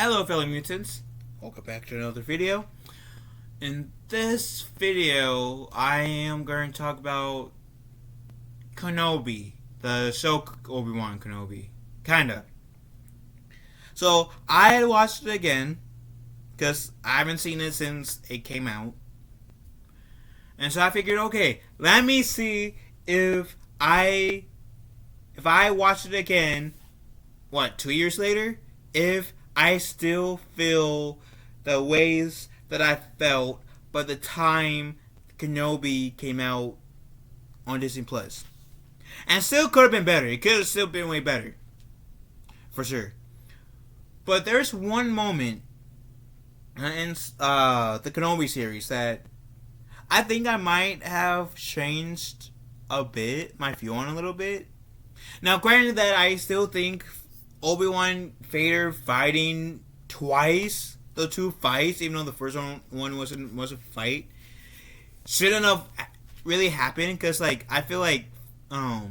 Hello fellow mutants, welcome back to another video. In this video, I am going to talk about Kenobi, the show Obi-Wan Kenobi, kinda. So, I had watched it again, because I haven't seen it since it came out. And so I figured, okay, let me see if I watch it again, 2 years later, if I still feel the ways that I felt by the time Kenobi came out on Disney Plus. And still could have been better. It could have still been way better. For sure. But there's one moment in the Kenobi series that I think I might have changed a bit, my view on a little bit. Now, granted that I still think Obi-Wan Vader fighting twice, the two fights, even though the first one was a fight, shouldn't have really happened, because I feel like I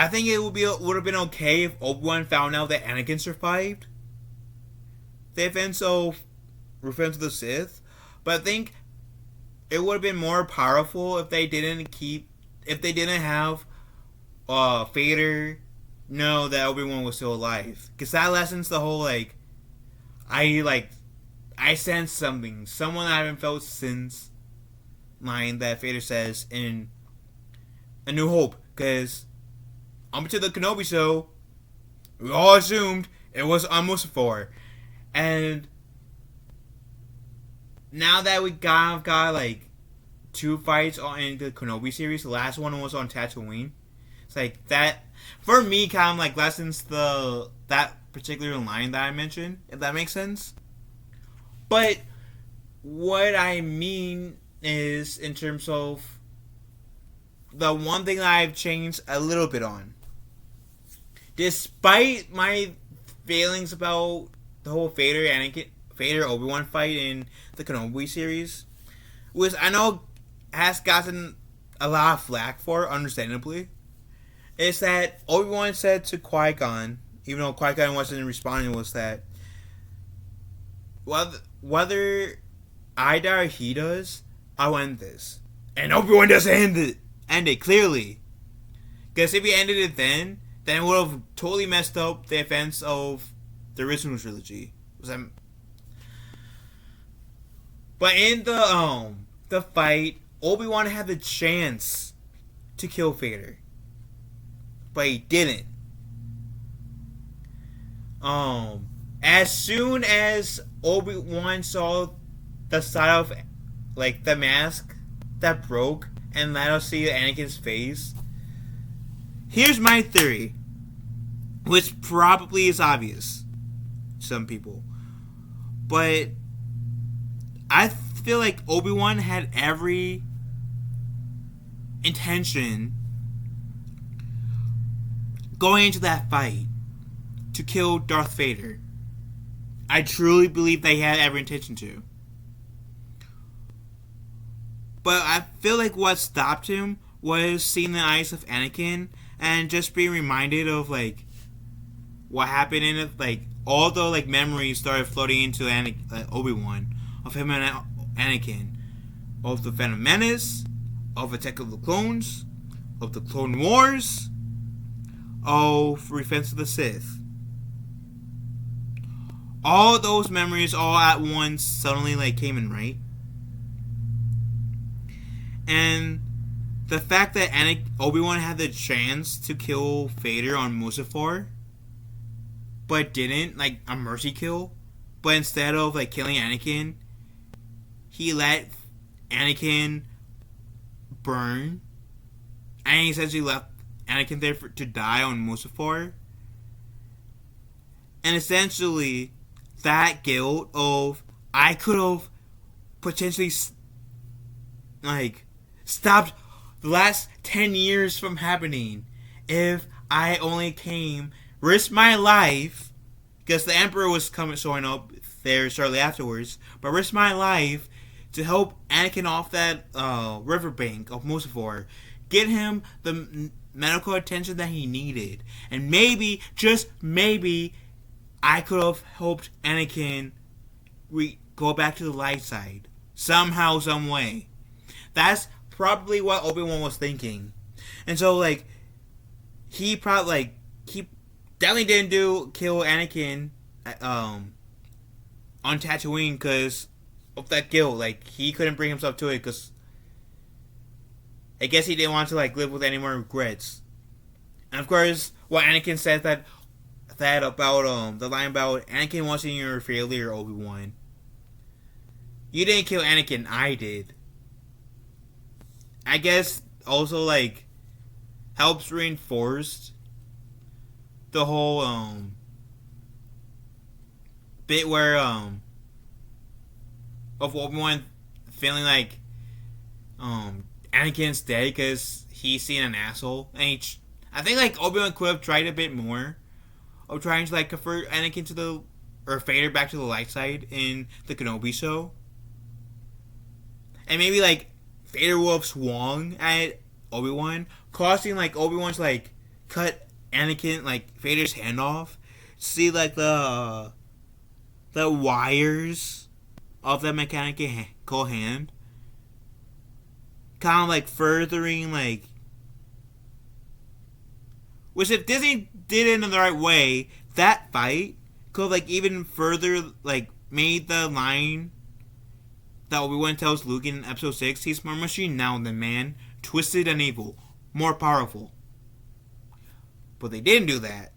think it would have been okay if Obi-Wan found out that Anakin survived the events of Revenge of the Sith, but I think it would have been more powerful if they didn't have Vader know that Obi-Wan was still alive, because that lessens the whole I sense someone I haven't felt since line that Vader says in A New Hope, because up to the Kenobi show we all assumed it was on Mustafar, and now that we got two fights in the Kenobi series, the last one was on Tatooine. It's that, for me, kind of lessens that particular line that I mentioned, if that makes sense. But what I mean is, in terms of the one thing that I've changed a little bit on, despite my feelings about the whole Vader Obi-Wan fight in the Kenobi series, which I know has gotten a lot of flack for, understandably, is that Obi-Wan said to Qui-Gon, even though Qui-Gon wasn't responding, was that whether I die or he does, I'll end this. And Obi-Wan doesn't end it clearly. Because if he ended it then it would have totally messed up the events of the original trilogy. But in the fight, Obi-Wan had the chance to kill Vader, but he didn't. As soon as Obi-Wan saw the side of the mask that broke and let us see Anakin's face, here's my theory, which probably is obvious to some people, but I feel like Obi-Wan had every intention going into that fight to kill Darth Vader. I truly believe they had every intention to. But I feel like what stopped him was seeing the eyes of Anakin and just being reminded of what happened in it. All the memories started floating into Obi-Wan of him and Anakin, of the Phantom Menace, of Attack of the Clones, of the Clone Wars, of Revenge of the Sith. All those memories all at once suddenly came in, right? And the fact that Obi-Wan had the chance to kill Vader on Mustafar, but didn't, a mercy kill, but instead of killing Anakin, he let Anakin burn, and he essentially left Anakin there to die on Mustafar. And essentially, that guilt of, I could have potentially stopped the last 10 years from happening if I only risked my life, because the Emperor was showing up there shortly afterwards, but risked my life to help Anakin off that riverbank of Mustafar, get him the medical attention that he needed. And maybe, just maybe, I could have helped Anakin go back to the light side. Somehow, some way. That's probably what Obi-Wan was thinking. And so, like, he definitely didn't kill Anakin, on Tatooine because of that guilt. Like, he couldn't bring himself to it because I guess he didn't want to, like, live with any more regrets. And of course, what Anakin said that about the line about Anakin wasn't your failure, Obi-Wan. You didn't kill Anakin, I did. I guess also, like, helps reinforce the whole bit where of Obi-Wan feeling like Anakin's dead because he's seen an asshole. And I think, like, Obi-Wan could have tried a bit more of trying to, like, convert Anakin or Vader back to the light side in the Kenobi show. And maybe, like, Vader will have swung at Obi-Wan, causing, like, Obi-Wan to, like, cut Anakin, like, Vader's hand off. See, like, the wires of the mechanical hand. Kind of, like, furthering, like... Which, if Disney did it in the right way, that fight could have, like, even further, like, made the line that Obi-Wan tells Luke in Episode 6, he's more machine now than man, twisted and evil, more powerful. But they didn't do that.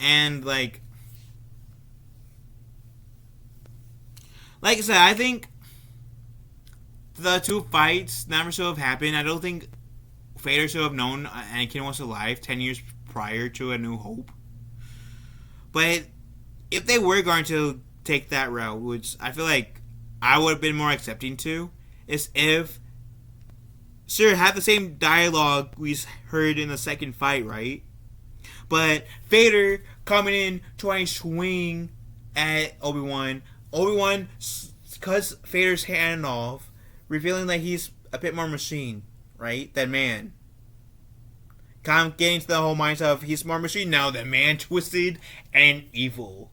And, like I said, I think the two fights never should have happened. I don't think Vader should have known Anakin was alive 10 years prior to A New Hope. But if they were going to take that route, which I feel like I would have been more accepting to, is if have the same dialogue we heard in the second fight, right? But Vader coming in trying to swing at Obi-Wan cuts Vader's hand off, revealing that he's a bit more machine, right, than man. Kind of getting to the whole mindset of he's more machine now than man, twisted and evil.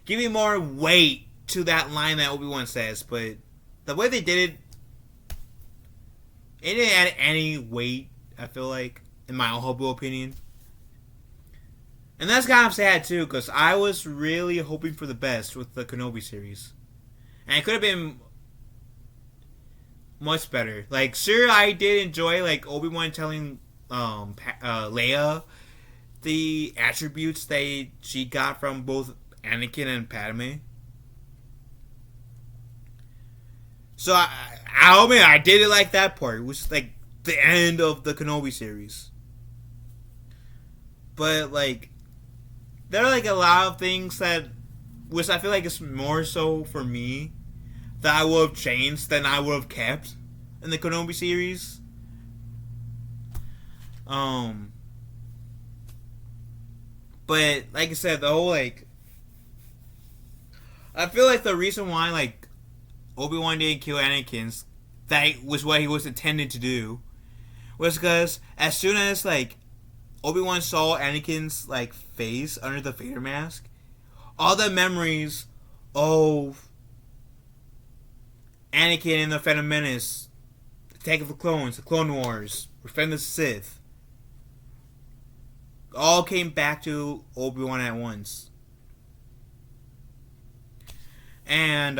Giving more weight to that line that Obi-Wan says, but the way they did it didn't add any weight, I feel like, in my humble opinion. And that's kind of sad, too, because I was really hoping for the best with the Kenobi series. And it could have been much better. Like, sure, I did enjoy, like, Obi-Wan telling Leia the attributes that she got from both Anakin and Padme. So I did like that part, which is like the end of the Kenobi series. But like, there are like a lot of things that, which I feel like is more so for me, that I would have changed than I would have kept in the Kenobi series. But like I said, the whole like, I feel like the reason why, like, Obi-Wan didn't kill Anakin, that was what he was intended to do, was because as soon as, like, Obi-Wan saw Anakin's, like, face under the Vader mask, all the memories of Anakin in the Phantom Menace, Attack of the Clones, the Clone Wars, Revenge of the Sith, all came back to Obi-Wan at once. And,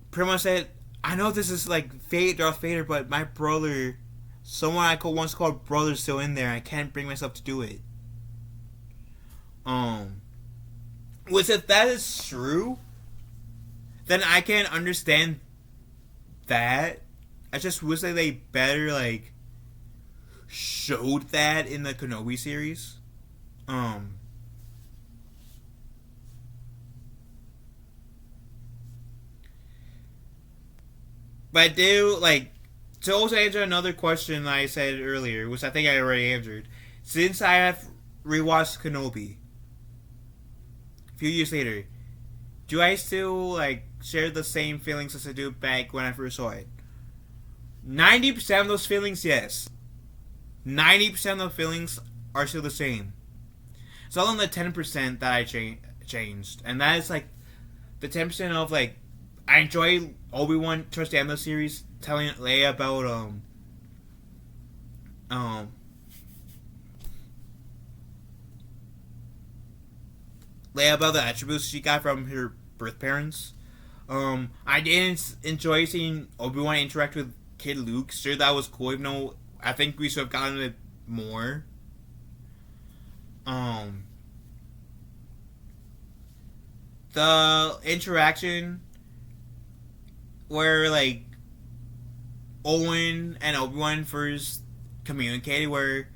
pretty much said, I know this is like Darth Vader, but my brother, someone I once called brother, is still in there. I can't bring myself to do it. Which, if that is true, then I can understand that. I just wish that they better, like, showed that in the Kenobi series. But I do, like, to also answer another question I said earlier, which I think I already answered. Since I have rewatched Kenobi, a few years later, do I still like share the same feelings as I do back when I first saw it? 90% of those feelings, yes. 90% of the feelings are still the same. It's all in the 10% that I changed, and that is like the 10% of like I enjoy Obi-Wan towards the end of the series telling Leia about Leia about the attributes she got from her birth parents. I didn't enjoy seeing Obi-Wan interact with Kid Luke. Sure, that was cool. Even though I think we should have gotten it more. The interaction where like Owen and Obi-Wan first communicated, where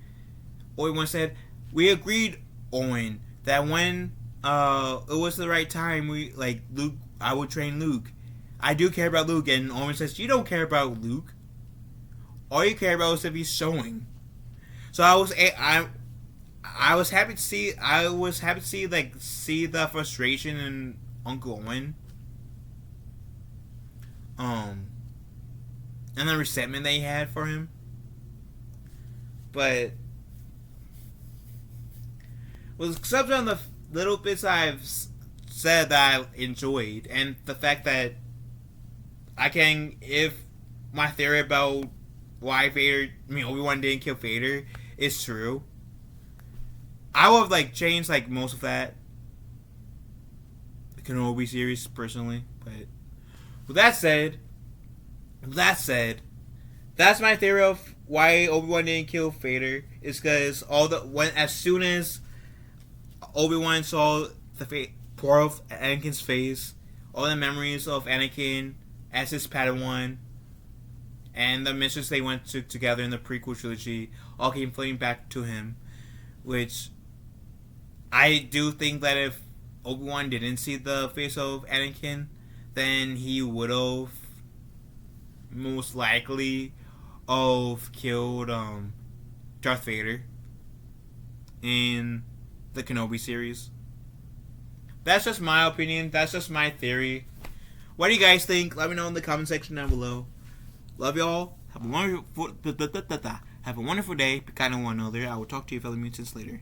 Obi-Wan said, "We agreed, Owen, that when it was the right time, we like Luke. I would train Luke. I do care about Luke." And Owen says, "You don't care about Luke. All you care about is if he's showing." So I was happy to see. I was happy to see the frustration in Uncle Owen. And the resentment they had for him. But was except on the little bits I've said that I enjoyed, and the fact that if my theory about why Obi-Wan didn't kill Vader is true, I would have like changed like most of that the Kenobi series personally. But with that said, that's my theory of why Obi-Wan didn't kill Vader. Is because as soon as Obi-Wan saw the pour of Anakin's face, all the memories of Anakin as his padawan, and the missions they went together in the prequel trilogy all came floating back to him. Which I do think that if Obi-Wan didn't see the face of Anakin, then he would have most likely killed Darth Vader in the Kenobi series. That's just my opinion. That's just my theory. What do you guys think? Let me know in the comment section down below. Love y'all. Have a wonderful day. Be kind to one another. I will talk to you fellow mutants later.